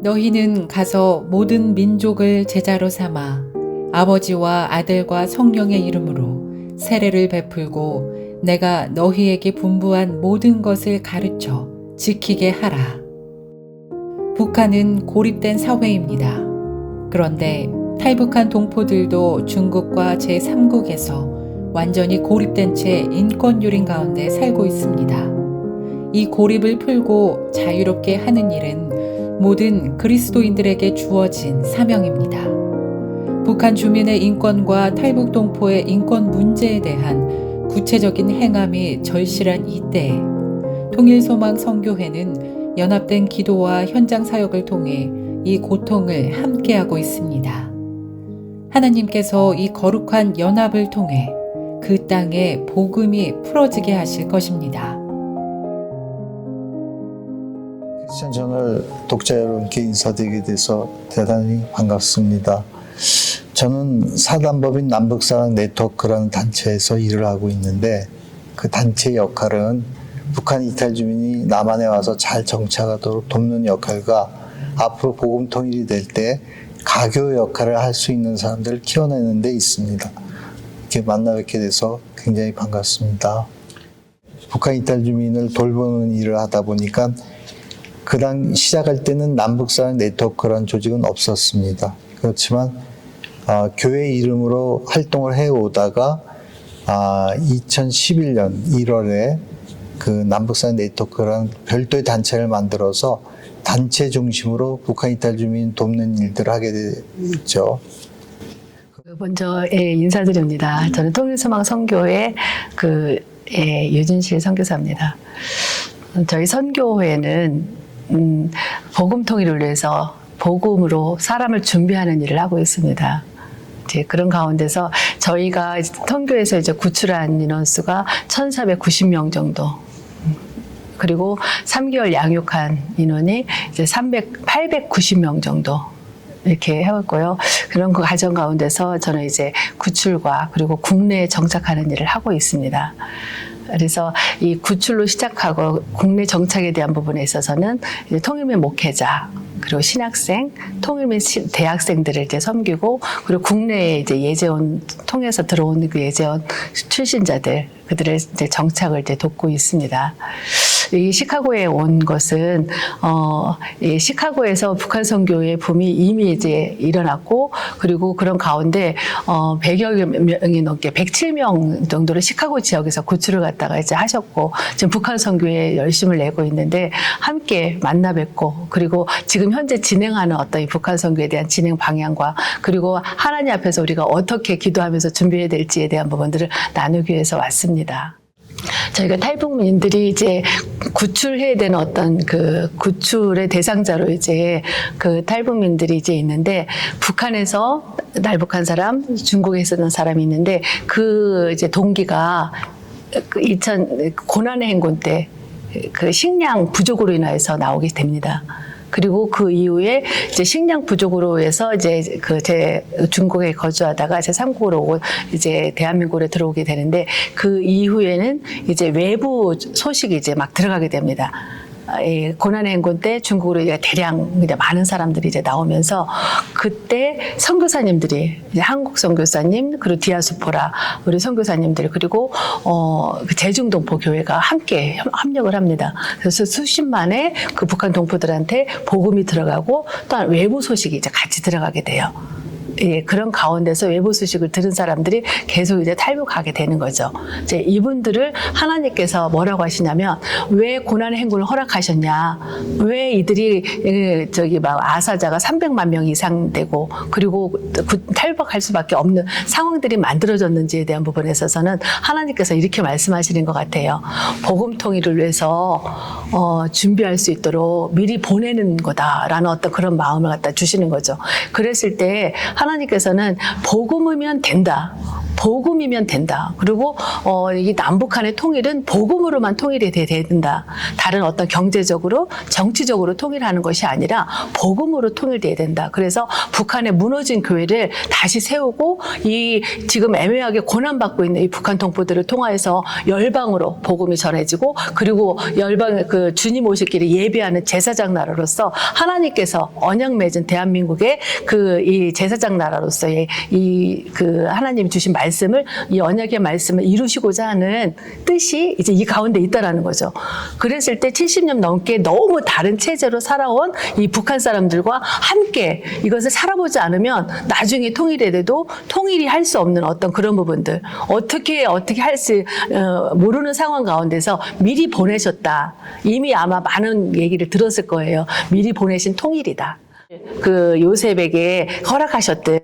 너희는 가서 모든 민족을 제자로 삼아 아버지와 아들과 성령의 이름으로 세례를 베풀고 내가 너희에게 분부한 모든 것을 가르쳐 지키게 하라. 북한은 고립된 사회입니다. 그런데 탈북한 동포들도 중국과 제3국에서 완전히 고립된 채 인권유린 가운데 살고 있습니다. 이 고립을 풀고 자유롭게 하는 일은 모든 그리스도인들에게 주어진 사명입니다. 북한 주민의 인권과 탈북 동포의 인권 문제에 대한 구체적인 행함이 절실한 이때에 통일소망 선교회는 연합된 기도와 현장 사역을 통해 이 고통을 함께하고 있습니다. 하나님께서 이 거룩한 연합을 통해 그 땅에 복음이 풀어지게 하실 것입니다. 크리스천 저널 독자 여러분께 인사드리게 돼서 대단히 반갑습니다. 저는 사단법인 남북사랑 네트워크라는 단체에서 일을 하고 있는데 그 단체의 역할은 북한 이탈 주민이 남한에 와서 잘 정착하도록 돕는 역할과 앞으로 복음 통일이 될 때 가교 역할을 할 수 있는 사람들을 키워내는 데 있습니다. 이렇게 만나 뵙게 돼서 굉장히 반갑습니다. 북한 이탈 주민을 돌보는 일을 하다 보니까 그 당 시작할 때는 남북사랑 네트워크라는 조직은 없었습니다. 그렇지만 교회 이름으로 활동을 해오다가 2011년 1월에 그 남북사랑 네트워크라는 별도의 단체를 만들어서 단체 중심으로 북한 이탈 주민 돕는 일들을 하게 됐죠. 먼저 인사드립니다. 저는 통일소망 선교회 유진실 선교사입니다. 저희 선교회는 복음 통일을 위해서 복음으로 사람을 준비하는 일을 하고 있습니다. 이제 그런 가운데서 저희가 선교에서 이제 구출한 인원수가 1,490명 정도. 그리고 3개월 양육한 인원이 이제 890명 정도. 이렇게 해왔고요. 그런 그 과정 가운데서 저는 이제 구출과 그리고 국내에 정착하는 일을 하고 있습니다. 그래서 이 구출로 시작하고 국내 정착에 대한 부분에 있어서는 이제 통일민 목회자, 그리고 신학생, 통일민 대학생들을 이제 섬기고, 그리고 국내에 이제 예재원 통해서 들어온 그 예재원 출신자들, 그들의 이제 정착을 이제 돕고 있습니다. 이 시카고에 온 것은 이 시카고에서 북한 선교의 붐이 이미 이제 일어났고, 그리고 그런 가운데 100여 명이 넘게 107명 정도를 시카고 지역에서 구출을 갖다가 이제 하셨고, 지금 북한 선교에 열심을 내고 있는데 함께 만나 뵙고, 그리고 지금 현재 진행하는 어떤 이 북한 선교에 대한 진행 방향과, 그리고 하나님 앞에서 우리가 어떻게 기도하면서 준비해야 될지에 대한 부분들을 나누기 위해서 왔습니다. 저희가 탈북민들이 이제 구출해야 되는 어떤 그 구출의 대상자로 이제 그 탈북민들이 이제 있는데, 북한에서 탈북한 사람, 중국에 있는 사람이 있는데, 그 이제 동기가 그 고난의 행군 때 그 식량 부족으로 인해서 나오게 됩니다. 그리고 그 이후에 이제 식량 부족으로 해서 이제 제 중국에 거주하다가 제 3국으로 오고 이제 대한민국에 들어오게 되는데, 그 이후에는 이제 외부 소식이 이제 막 들어가게 됩니다. 이 고난의 행군 때 중국으로 이제 대량 이제 많은 사람들이 이제 나오면서, 그때 선교사님들이 이제 한국 선교사님, 그리고 디아스포라 우리 선교사님들, 그리고 그 제중동포 교회가 함께 협력을 합니다. 그래서 수십만의 그 북한 동포들한테 복음이 들어가고, 또한 외부 소식이 이제 같이 들어가게 돼요. 예, 그런 가운데서 외부 소식을 들은 사람들이 계속 이제 탈북하게 되는 거죠. 이제 이분들을 하나님께서 뭐라고 하시냐면, 왜 고난의 행군을 허락하셨냐? 왜 이들이 아사자가 300만 명 이상 되고, 그리고 탈북할 수밖에 없는 상황들이 만들어졌는지에 대한 부분에 있어서는 하나님께서 이렇게 말씀하시는 것 같아요. 복음 통일을 위해서 준비할 수 있도록 미리 보내는 거다라는 어떤 그런 마음을 갖다 주시는 거죠. 그랬을 때 하나님께서는 복음이면 된다. 복음이면 된다. 그리고 이 남북한의 통일은 복음으로만 통일이 돼야 된다. 다른 어떤 경제적으로 정치적으로 통일하는 것이 아니라 복음으로 통일돼야 된다. 그래서 북한의 무너진 교회를 다시 세우고 이 지금 애매하게 고난받고 있는 이 북한 동포들을 통하여서 열방으로 복음이 전해지고 그리고 열방 그 주님 오실 길을 예비하는 제사장 나라로서 하나님께서 언약 맺은 대한민국의 그 이 제사장 나라로서의 이 그 하나님이 주신 말씀을 이 언약의 말씀을 이루시고자 하는 뜻이 이제 이 가운데 있다라는 거죠. 그랬을 때 70년 넘게 너무 다른 체제로 살아온 이 북한 사람들과 함께 이것을 살아보지 않으면 나중에 통일에 돼도 통일이 할 수 없는 어떤 그런 부분들 어떻게 할 수 모르는 상황 가운데서 미리 보내셨다. 이미 아마 많은 얘기를 들었을 거예요. 미리 보내신 통일이다. 그 요셉에게 허락하셨던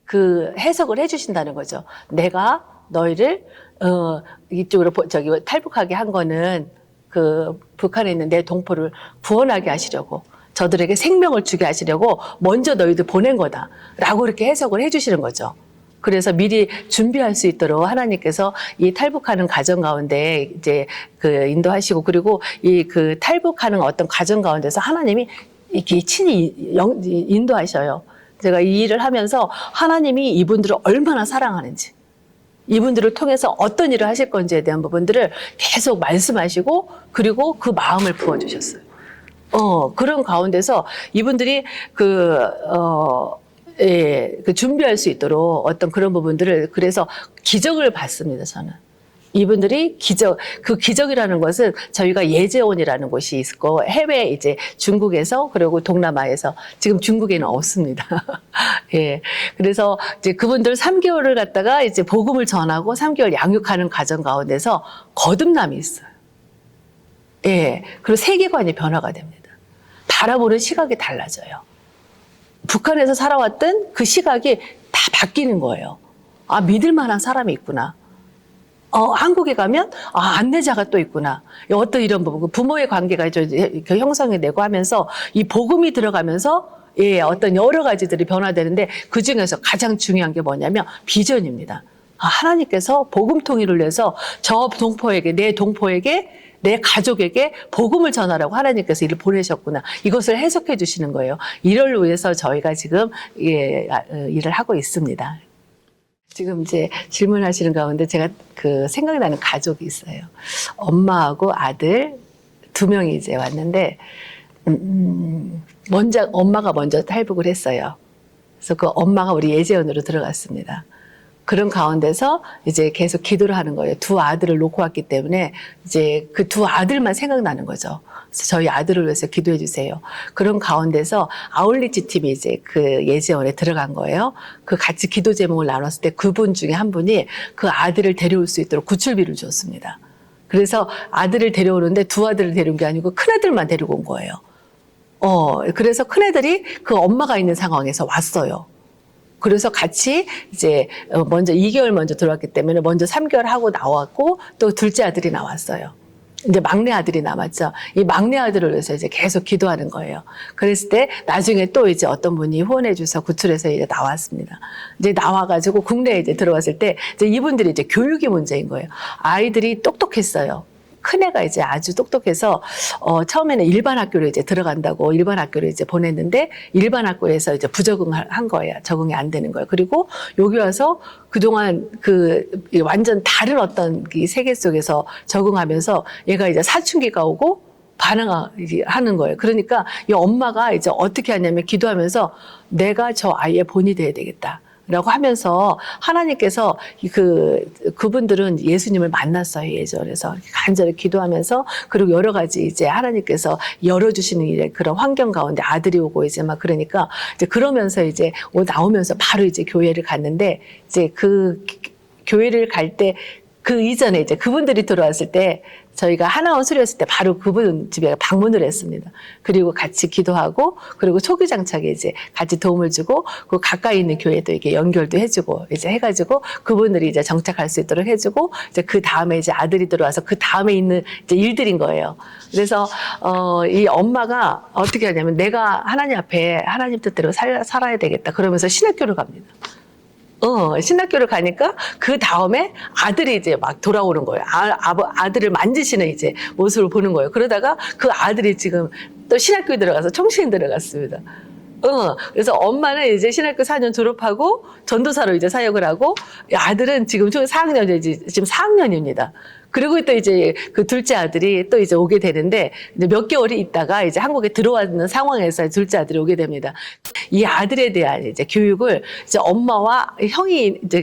그 해석을 해주신다는 거죠. 내가 너희를 이쪽으로 저기 탈북하게 한 거는 그 북한에 있는 내 동포를 구원하게 하시려고 저들에게 생명을 주게 하시려고 먼저 너희들 보낸 거다라고 이렇게 해석을 해주시는 거죠. 그래서 미리 준비할 수 있도록 하나님께서 이 탈북하는 과정 가운데 이제 그 인도하시고 그리고 이 그 탈북하는 어떤 과정 가운데서 하나님이 이렇게 친히 인도하셔요. 제가 이 일을 하면서 하나님이 이분들을 얼마나 사랑하는지, 이분들을 통해서 어떤 일을 하실 건지에 대한 부분들을 계속 말씀하시고 그리고 그 마음을 부어주셨어요. 그런 가운데서 이분들이 그 준비할 수 있도록 어떤 그런 부분들을 그래서 기적을 봤습니다, 저는. 이분들이 그 기적이라는 것은 저희가 예재원이라는 곳이 있고 해외 이제 중국에서 그리고 동남아에서 지금 중국에는 없습니다. 예. 그래서 이제 그분들 3개월을 갖다가 이제 복음을 전하고 3개월 양육하는 과정 가운데서 거듭남이 있어요. 예. 그리고 세계관이 변화가 됩니다. 바라보는 시각이 달라져요. 북한에서 살아왔던 그 시각이 다 바뀌는 거예요. 아, 믿을 만한 사람이 있구나. 한국에 가면, 안내자가 또 있구나. 어떤 이런 부분, 부모의 관계가 이제 형성이 되고 하면서 이 복음이 들어가면서 예, 어떤 여러 가지들이 변화되는데 그 중에서 가장 중요한 게 뭐냐면 비전입니다. 하나님께서 복음 통일을 위해서 저 동포에게, 내 가족에게 복음을 전하라고 하나님께서 이를 보내셨구나. 이것을 해석해 주시는 거예요. 이를 위해서 저희가 지금 일을 하고 있습니다. 지금 이제 질문하시는 가운데 제가 그 생각나는 가족이 있어요. 엄마하고 아들 2명이 이제 왔는데, 엄마가 먼저 탈북을 했어요. 그래서 그 엄마가 우리 예재원으로 들어갔습니다. 그런 가운데서 이제 계속 기도를 하는 거예요. 2 아들을 놓고 왔기 때문에 이제 그 2 아들만 생각나는 거죠. 그래서 저희 아들을 위해서 기도해 주세요. 그런 가운데서 아울리치 팀이 이제 그 예재원에 들어간 거예요. 그 같이 기도 제목을 나눴을 때 그분 중에 한 분이 그 아들을 데려올 수 있도록 구출비를 줬습니다. 그래서 아들을 데려오는데 2 아들을 데려온 게 아니고 큰아들만 데리고 온 거예요. 그래서 큰애들이 그 엄마가 있는 상황에서 왔어요. 그래서 같이 이제 먼저 2개월 먼저 들어왔기 때문에 먼저 3개월 하고 나왔고 또 둘째 아들이 나왔어요. 이제 막내 아들이 남았죠. 이 막내 아들을 위해서 이제 계속 기도하는 거예요. 그랬을 때 나중에 또 이제 어떤 분이 후원해 주셔서 구출해서 이제 나왔습니다. 이제 나와가지고 국내에 이제 들어왔을 때 이제 이분들이 이제 교육이 문제인 거예요. 아이들이 똑똑했어요. 큰애가 이제 아주 똑똑해서 처음에는 일반 학교로 이제 들어간다고 일반 학교로 이제 보냈는데 일반 학교에서 이제 부적응한 거예요. 적응이 안 되는 거예요. 그리고 여기 와서 그동안 그 완전 다른 어떤 이 세계 속에서 적응하면서 얘가 이제 사춘기가 오고 반응하는 거예요. 그러니까 이 엄마가 이제 어떻게 하냐면 기도하면서 내가 저 아이의 본이 돼야 되겠다. 라고 하면서 하나님께서 그분들은 예수님을 만났어요. 예전에서 간절히 기도하면서 그리고 여러 가지 이제 하나님께서 열어주시는 일에 그런 환경 가운데 아들이 오고 이제 막 그러니까 이제 그러면서 이제 나오면서 바로 이제 교회를 갔는데 이제 그 교회를 갈 때 그 이전에 이제 그분들이 들어왔을 때 저희가 하나원 수료했을 때 바로 그분 집에 방문을 했습니다. 그리고 같이 기도하고 그리고 초기 장착에 이제 같이 도움을 주고 그 가까이 있는 교회도 이렇게 연결도 해주고 이제 해가지고 그분들이 이제 정착할 수 있도록 해주고 이제 그 다음에 이제 아들이 들어와서 그 다음에 있는 이제 일들인 거예요. 그래서 이 엄마가 어떻게 하냐면 내가 하나님 앞에 하나님 뜻대로 살아야 되겠다 그러면서 신학교를 갑니다. 신학교를 가니까 그 다음에 아들이 이제 막 돌아오는 거예요. 아들을 만지시는 이제 모습을 보는 거예요. 그러다가 그 아들이 지금 또 신학교에 들어가서 청신에 들어갔습니다. 그래서 엄마는 이제 신학교 4년 졸업하고 전도사로 이제 사역을 하고, 아들은 지금 초 4학년, 이제 지금 4학년입니다. 그리고 또 이제 그 둘째 아들이 또 이제 오게 되는데, 이제 몇 개월이 있다가 이제 한국에 들어왔는 상황에서 둘째 아들이 오게 됩니다. 이 아들에 대한 이제 교육을 이제 엄마와 형이죠.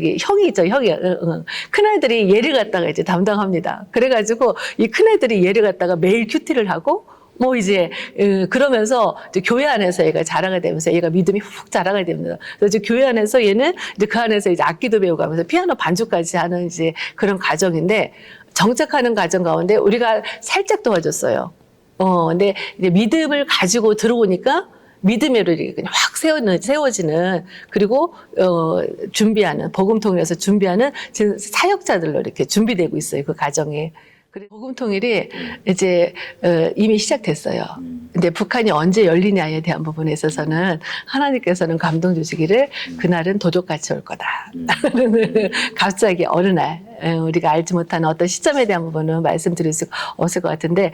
큰아들이 얘를 갖다가 이제 담당합니다. 그래가지고 이 큰아들이 얘를 갖다가 매일 큐티를 하고, 뭐 이제 그러면서 이제 교회 안에서 얘가 자라게 되면서 얘가 믿음이 훅 자라게 됩니다. 그래서 이제 교회 안에서 얘는 이제 그 안에서 이제 악기도 배우가면서 피아노 반주까지 하는 이제 그런 과정인데, 정착하는 과정 가운데 우리가 살짝 도와줬어요. 근데 이제 믿음을 가지고 들어오니까 믿음으로 이렇게 그냥 확 세워지는, 그리고 준비하는, 복음통일에서 준비하는 사역자들로 이렇게 준비되고 있어요. 그 과정에. 복음통일이 이제 이미 시작됐어요. 근데 북한이 언제 열리냐에 대한 부분에 있어서는 하나님께서는 감동 주시기를 그날은 도적같이 올 거다. 갑자기 어느 날 우리가 알지 못하는 어떤 시점에 대한 부분은 말씀드릴 수 없을 것 같은데,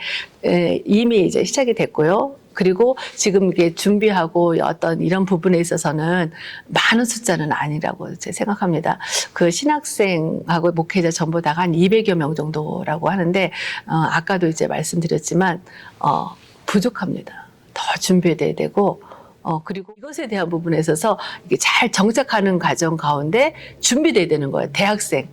이미 이제 시작이 됐고요. 그리고 지금 이게 준비하고 어떤 이런 부분에 있어서는 많은 숫자는 아니라고 제 생각합니다. 그 신학생하고 목회자 전부 다가 한 200여 명 정도라고 하는데, 아까도 이제 말씀드렸지만, 부족합니다. 더 준비돼야 되고, 그리고 이것에 대한 부분에 있어서 이게 잘 정착하는 과정 가운데 준비돼야 되는 거예요. 대학생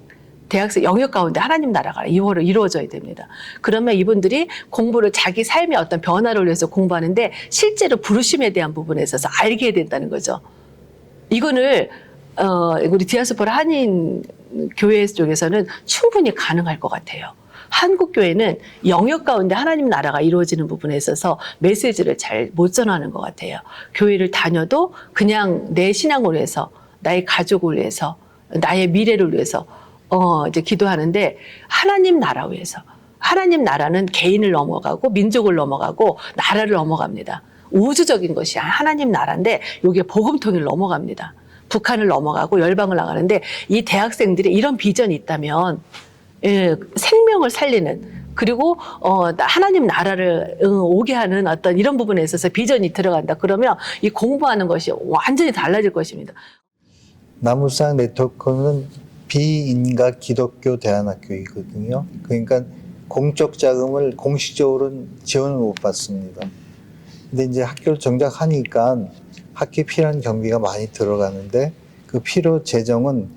영역 가운데 하나님 나라가 이루어져야 됩니다. 그러면 이분들이 공부를, 자기 삶의 어떤 변화를 위해서 공부하는데 실제로 부르심에 대한 부분에 있어서 알게 된다는 거죠. 이거를 우리 디아스포라 한인 교회 쪽에서는 충분히 가능할 것 같아요. 한국 교회는 영역 가운데 하나님 나라가 이루어지는 부분에 있어서 메시지를 잘 못 전하는 것 같아요. 교회를 다녀도 그냥 내 신앙을 위해서, 나의 가족을 위해서, 나의 미래를 위해서 이제 기도하는데, 하나님 나라 위해서, 하나님 나라는 개인을 넘어가고 민족을 넘어가고 나라를 넘어갑니다. 우주적인 것이 하나님 나라인데 이게 복음통일 넘어갑니다. 북한을 넘어가고 열방을 나가는데, 이 대학생들이 이런 비전이 있다면 생명을 살리는, 그리고 하나님 나라를 오게 하는 어떤 이런 부분에 있어서 비전이 들어간다. 그러면 이 공부하는 것이 완전히 달라질 것입니다. 나무상 네트워크는 비인가 기독교 대안학교이거든요. 그러니까 공적 자금을 공식적으로는 지원을 못 받습니다. 근데 이제 학교를 정착하니까 학교에 필요한 경비가 많이 들어가는데, 그 필요 재정은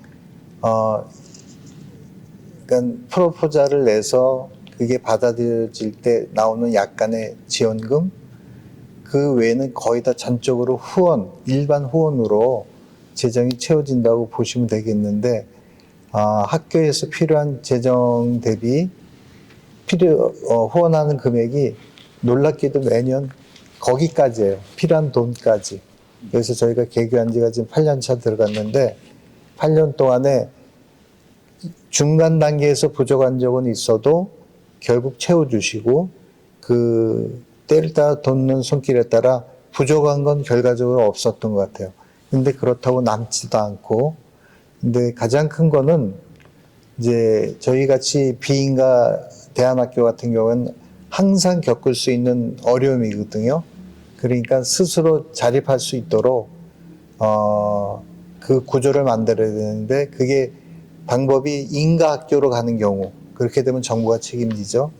그러니까 프로포자를 내서 그게 받아들여질 때 나오는 약간의 지원금, 그 외에는 거의 다 전적으로 일반 후원으로 재정이 채워진다고 보시면 되겠는데, 학교에서 필요한 재정 대비 후원하는 금액이 놀랍게도 매년 거기까지예요. 필요한 돈까지. 그래서 저희가 개교한 지가 지금 8년 차 들어갔는데, 8년 동안에 중간 단계에서 부족한 적은 있어도 결국 채워주시고, 그 때를 따라 돋는 손길에 따라 부족한 건 결과적으로 없었던 것 같아요. 근데 그렇다고 남지도 않고, 근데 가장 큰 거는 이제 저희 같이 비인가 대안학교 같은 경우는 항상 겪을 수 있는 어려움이거든요. 그러니까 스스로 자립할 수 있도록 그 구조를 만들어야 되는데, 그게 방법이 인가 학교로 가는 경우, 그렇게 되면 정부가 책임지죠.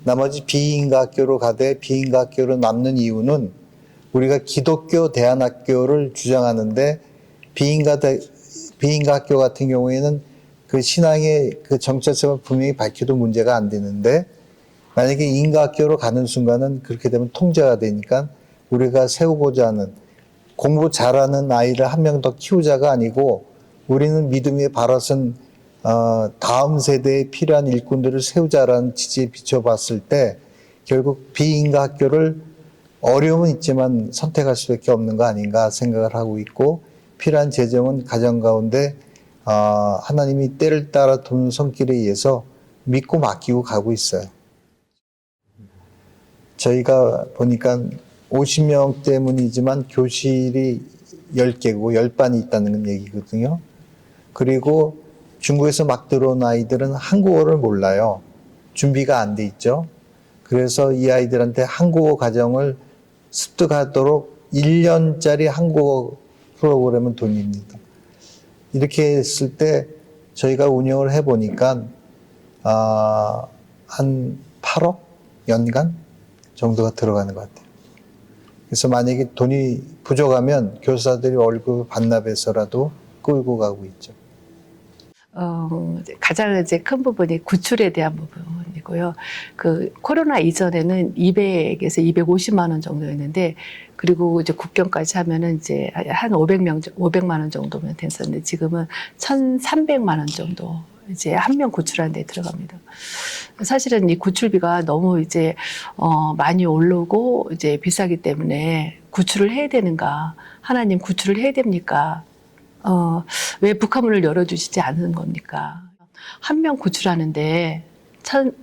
나머지 비인가 학교로 가되 비인가 학교로 남는 이유는, 우리가 기독교 대안학교를 주장하는데 비인가 학교 같은 경우에는 그 신앙의 그 정체성을 분명히 밝혀도 문제가 안 되는데, 만약에 인가 학교로 가는 순간은 그렇게 되면 통제가 되니까, 우리가 세우고자 하는, 공부 잘하는 아이를 한 명 더 키우자가 아니고, 우리는 믿음의 바라선 다음 세대에 필요한 일꾼들을 세우자라는 취지에 비춰봤을 때, 결국 비인가 학교를 어려움은 있지만 선택할 수밖에 없는 거 아닌가 생각을 하고 있고, 필요한 재정은 가정 가운데 하나님이 때를 따라 돕는 손길에 의해서 믿고 맡기고 가고 있어요. 저희가 보니까 50명 때문이지만 교실이 10개고 10반이 있다는 얘기거든요. 그리고 중국에서 막 들어온 아이들은 한국어를 몰라요. 준비가 안 돼 있죠. 그래서 이 아이들한테 한국어 과정을 습득하도록 1년짜리 한국어 프로그램은 돈입니다. 이렇게 했을 때 저희가 운영을 해보니까 한 8억 연간 정도가 들어가는 것 같아요. 그래서 만약에 돈이 부족하면 교사들이 월급 반납해서라도 끌고 가고 있죠. 가장 이제 큰 부분이 구출에 대한 부분이고요. 그 코로나 이전에는 200에서 250만 원 정도였는데, 그리고 이제 국경까지 하면은 이제 한 500만 원 정도면 됐었는데, 지금은 1,300만 원 정도 이제 한 명 구출하는 데 들어갑니다. 사실은 이 구출비가 너무 이제 많이 오르고 이제 비싸기 때문에 구출을 해야 되는가? 하나님 구출을 해야 됩니까? 왜 북한문을 열어주시지 않는 겁니까? 한 명 구출하는데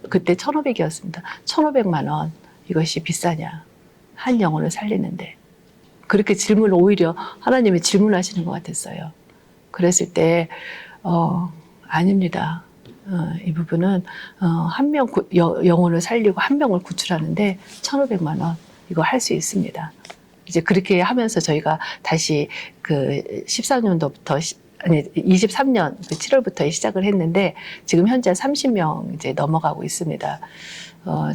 그때 1,500이었습니다. 1,500만 원 이것이 비싸냐? 한 영혼을 살리는데. 그렇게 질문을 오히려 하나님이 질문하시는 것 같았어요. 그랬을 때 아닙니다. 이 부분은 한 명 영혼을 살리고 한 명을 구출하는데 1,500만 원 이거 할 수 있습니다. 이제 그렇게 하면서 저희가 다시 그 14년도부터 23년 7월부터 시작을 했는데 지금 현재 30명 이제 넘어가고 있습니다.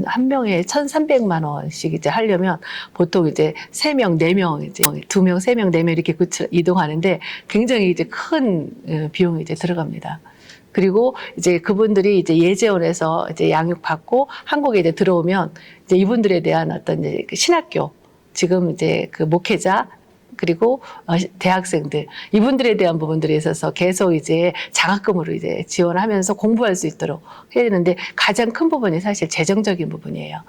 한 명에 1,300만 원씩 이제 하려면 보통 이제 3명, 4명, 이제 2명, 3명, 4명 이렇게 이동하는데 굉장히 이제 큰 비용이 이제 들어갑니다. 그리고 이제 그분들이 이제 예재원에서 이제 양육받고 한국에 이제 들어오면 이제 이분들에 대한 어떤 이제 신학교, 지금 이제 그 목회자, 그리고 대학생들, 이분들에 대한 부분들에 있어서 계속 이제 장학금으로 이제 지원하면서 공부할 수 있도록 해야 되는데 가장 큰 부분이 사실 재정적인 부분이에요.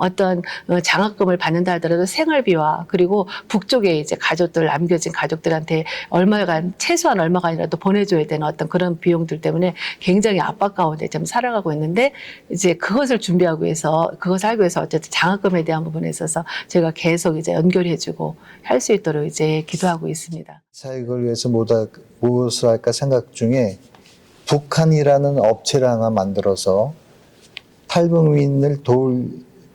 어떤 장학금을 받는다 하더라도 생활비와 그리고 북쪽에 이제 가족들, 남겨진 가족들한테 얼마간, 최소한 얼마간이라도 보내줘야 되는 어떤 그런 비용들 때문에 굉장히 압박 가운데 좀 살아가고 있는데 이제 그것을 준비하기 위해서, 그것을 하기 위해서 어쨌든 장학금에 대한 부분에 있어서 제가 계속 이제 연결해주고 할 수 있도록 이제 기도하고 있습니다. 사익을 위해서 무엇을 할까 생각 중에 북한이라는 업체를 하나 만들어서 탈북민을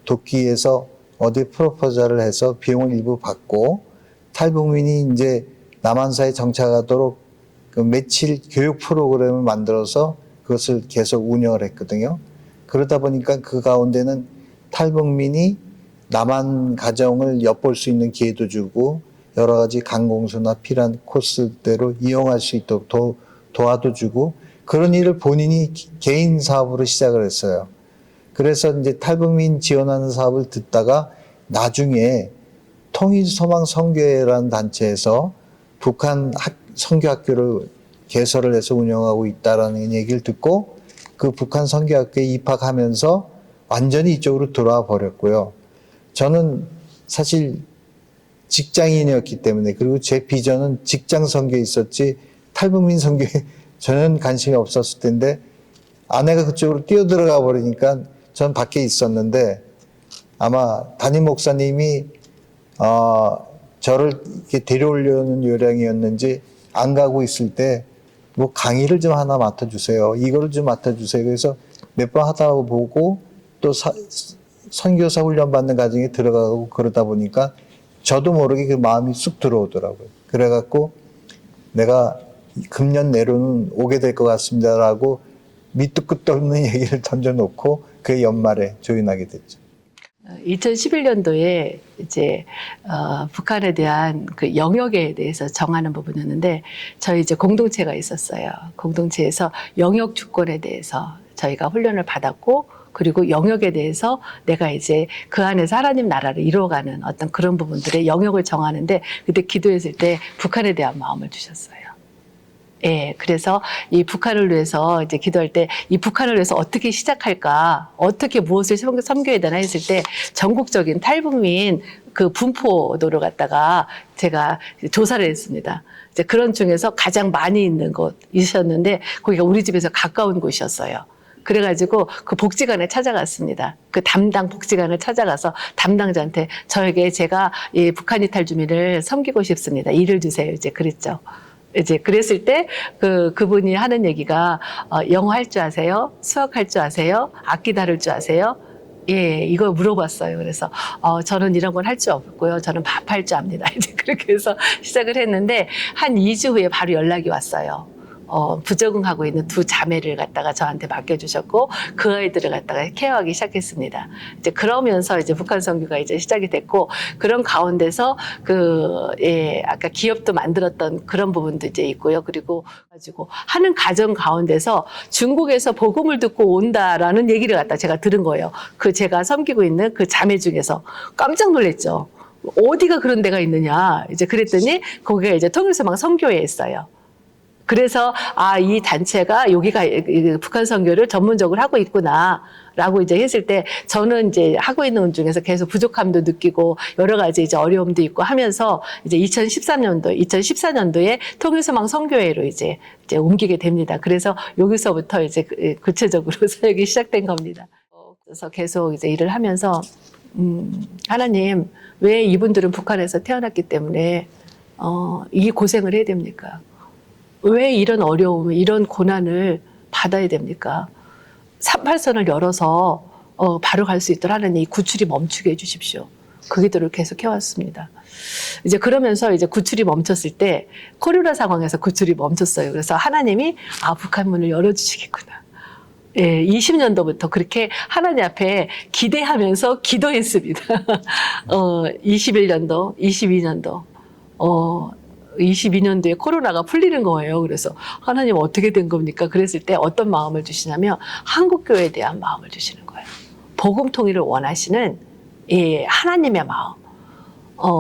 돕기 위해서 어디 프로포절을 해서 비용을 일부 받고 탈북민이 이제 남한사에 정착하도록 그 며칠 교육 프로그램을 만들어서 그것을 계속 운영을 했거든요. 그러다 보니까 그 가운데는 탈북민이 남한 가정을 엿볼 수 있는 기회도 주고 여러 가지 관공서나 필요한 코스대로 이용할 수 있도록 도와도 주고 그런 일을 본인이 개인 사업으로 시작을 했어요. 그래서 이제 탈북민 지원하는 사업을 듣다가 나중에 통일소망 선교회라는 단체에서 북한 선교학교를 개설을 해서 운영하고 있다라는 얘기를 듣고 그 북한 선교학교에 입학하면서 완전히 이쪽으로 들어와 버렸고요. 저는 사실 직장인이었기 때문에, 그리고 제 비전은 직장 선교에 있었지 탈북민 선교에 전혀 관심이 없었을 텐데 아내가 그쪽으로 뛰어들어가 버리니까 전 밖에 있었는데 아마 담임 목사님이 저를 이렇게 데려오려는 요량이었는지 안 가고 있을 때 뭐 강의를 좀 하나 맡아주세요. 이거를 좀 맡아주세요. 그래서 몇 번 하다 보고 또 선교사 훈련 받는 과정에 들어가고 그러다 보니까 저도 모르게 그 마음이 쑥 들어오더라고요. 그래갖고 내가 금년 내로는 오게 될 것 같습니다라고 밑도 끝도 없는 얘기를 던져놓고 그 연말에 조인하게 됐죠. 2011년도에 이제 북한에 대한 그 영역에 대해서 정하는 부분이었는데 저희 이제 공동체가 있었어요. 공동체에서 영역 주권에 대해서 저희가 훈련을 받았고 그리고 영역에 대해서 내가 이제 그 안에서 하나님 나라를 이루어가는 어떤 그런 부분들의 영역을 정하는데 그때 기도했을 때 북한에 대한 마음을 주셨어요. 예, 그래서 이 북한을 위해서 이제 기도할 때 이 북한을 위해서 어떻게 시작할까, 어떻게 무엇을 섬겨야 되나 했을 때 전국적인 탈북민 그 분포도를 갖다가 제가 조사를 했습니다. 이제 그런 중에서 가장 많이 있는 곳이셨는데 거기가 우리 집에서 가까운 곳이었어요. 그래가지고 그 복지관에 찾아갔습니다. 그 담당 복지관을 찾아가서 담당자한테 저에게 제가 이 북한 이탈 주민을 섬기고 싶습니다. 일을 주세요. 이제 그랬죠. 이제 그랬을 때 그분이 하는 얘기가 영어 할 줄 아세요? 수학 할 줄 아세요? 악기 다룰 줄 아세요? 예, 이거 물어봤어요. 그래서 저는 이런 건 할 줄 없고요. 저는 밥할 줄 압니다. 이제 그렇게 해서 시작을 했는데 한 2주 후에 바로 연락이 왔어요. 부적응하고 있는 두 자매를 갖다가 저한테 맡겨주셨고 그 아이들을 갖다가 케어하기 시작했습니다. 이제 그러면서 이제 북한 선교가 이제 시작이 됐고 그런 가운데서 아까 기업도 만들었던 그런 부분도 이제 있고요. 그리고 가지고 하는 과정 가운데서 중국에서 복음을 듣고 온다라는 얘기를 갖다 제가 들은 거예요. 제가 섬기고 있는 그 자매 중에서 깜짝 놀랐죠. 어디가 그런 데가 있느냐. 이제 그랬더니 거기가 이제 통일서방 선교회에 있어요. 그래서 이 단체가 여기가 북한 선교를 전문적으로 하고 있구나라고 이제 했을 때 저는 이제 하고 있는 중에서 계속 부족함도 느끼고 여러 가지 이제 어려움도 있고 하면서 이제 2014년도에 통일서방 선교회로 이제 옮기게 됩니다. 그래서 여기서부터 이제 구체적으로 사역이 시작된 겁니다. 그래서 계속 이제 일을 하면서 하나님 왜 이분들은 북한에서 태어났기 때문에 이 고생을 해야 됩니까? 왜 이런 어려움, 이런 고난을 받아야 됩니까? 38선을 열어서 바로 갈 수 있도록 하는 이 구출이 멈추게 해주십시오. 그 기도를 계속 해왔습니다. 이제 그러면서 이제 구출이 멈췄을 때 코로나 상황에서 구출이 멈췄어요. 그래서 하나님이 북한 문을 열어주시겠구나. 예, 20년도부터 그렇게 하나님 앞에 기대하면서 기도했습니다. 21년도, 22년도, 22년도에 코로나가 풀리는 거예요. 그래서 하나님 어떻게 된 겁니까? 그랬을 때 어떤 마음을 주시냐면 한국교회에 대한 마음을 주시는 거예요. 복음 통일을 원하시는 하나님의 마음.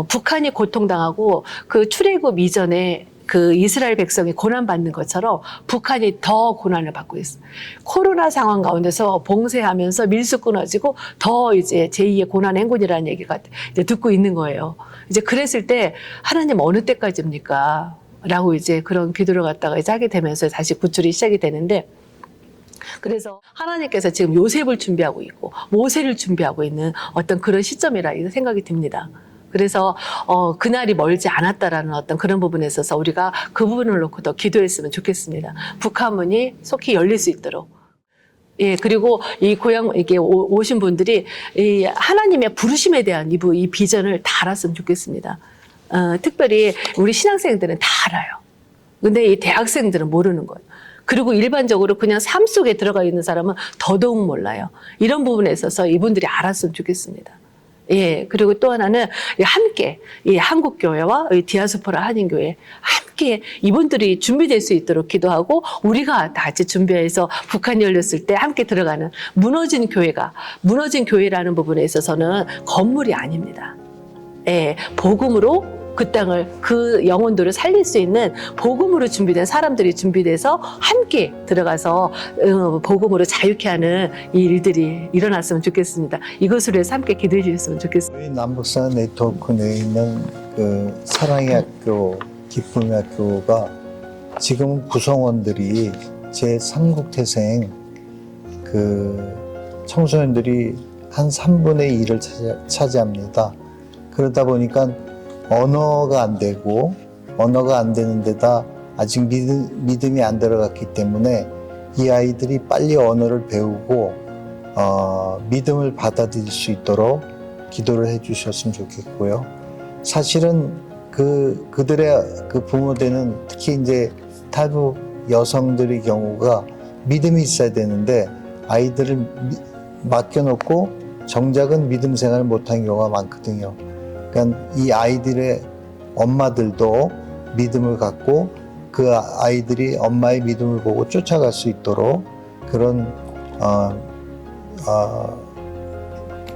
북한이 고통당하고 그 출애굽 이전에 그 이스라엘 백성이 고난받는 것처럼 북한이 더 고난을 받고 있어요. 코로나 상황 가운데서 봉쇄하면서 밀수 끊어지고 더 이제 제2의 고난 행군이라는 얘기가 이제 듣고 있는 거예요. 이제 그랬을 때 하나님 어느 때까지입니까? 라고 이제 그런 기도를 갖다가 이제 하게 되면서 다시 구출이 시작이 되는데 그래서 하나님께서 지금 요셉을 준비하고 있고 모세를 준비하고 있는 어떤 그런 시점이라 생각이 듭니다. 그래서 그날이 멀지 않았다라는 어떤 그런 부분에 있어서 우리가 그 부분을 놓고 더 기도했으면 좋겠습니다. 북한 문이 속히 열릴 수 있도록. 예, 그리고 이게 오신 분들이 이 하나님의 부르심에 대한 이 비전을 다 알았으면 좋겠습니다. 특별히 우리 신앙생들은 다 알아요. 근데 이 대학생들은 모르는 거예요. 그리고 일반적으로 그냥 삶 속에 들어가 있는 사람은 더더욱 몰라요. 이런 부분에 있어서 이분들이 알았으면 좋겠습니다. 예, 그리고 또 하나는 함께 이 한국교회와 디아스포라 한인교회 함께 이분들이 준비될 수 있도록 기도하고 우리가 다 같이 준비해서 북한이 열렸을 때 함께 들어가는 무너진 교회라는 부분에 있어서는 건물이 아닙니다. 예, 복음으로 그 땅을 그 영혼들을 살릴 수 있는 복음으로 준비된 사람들이 준비돼서 함께 들어가서 복음으로 자유케 하는 이 일들이 일어났으면 좋겠습니다. 이것으로 해서 함께 기도해 주셨으면 좋겠습니다. 저희 남북사 네트워크 내에 있는 그 사랑의 학교, 기쁨의 학교가 지금 구성원들이 제 3국 태생 그 청소년들이 한 3분의 1을 차지합니다. 그러다 보니까 언어가 안 되고 언어가 안 되는 데다 아직 믿음이 안 들어갔기 때문에 이 아이들이 빨리 언어를 배우고 믿음을 받아들일 수 있도록 기도를 해 주셨으면 좋겠고요. 사실은 그들의 그 부모되는 특히 이제 탈북 여성들의 경우가 믿음이 있어야 되는데 아이들을 맡겨놓고 정작은 믿음 생활을 못한 경우가 많거든요. 그러니까 이 아이들의 엄마들도 믿음을 갖고 그 아이들이 엄마의 믿음을 보고 쫓아갈 수 있도록 그런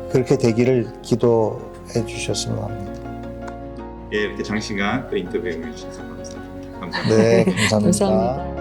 그렇게 되기를 기도해 주셨으면 합니다. 예, 이렇게 장시간 또 인터뷰해 주셔서 감사합니다. 네, 감사합니다. 감사합니다.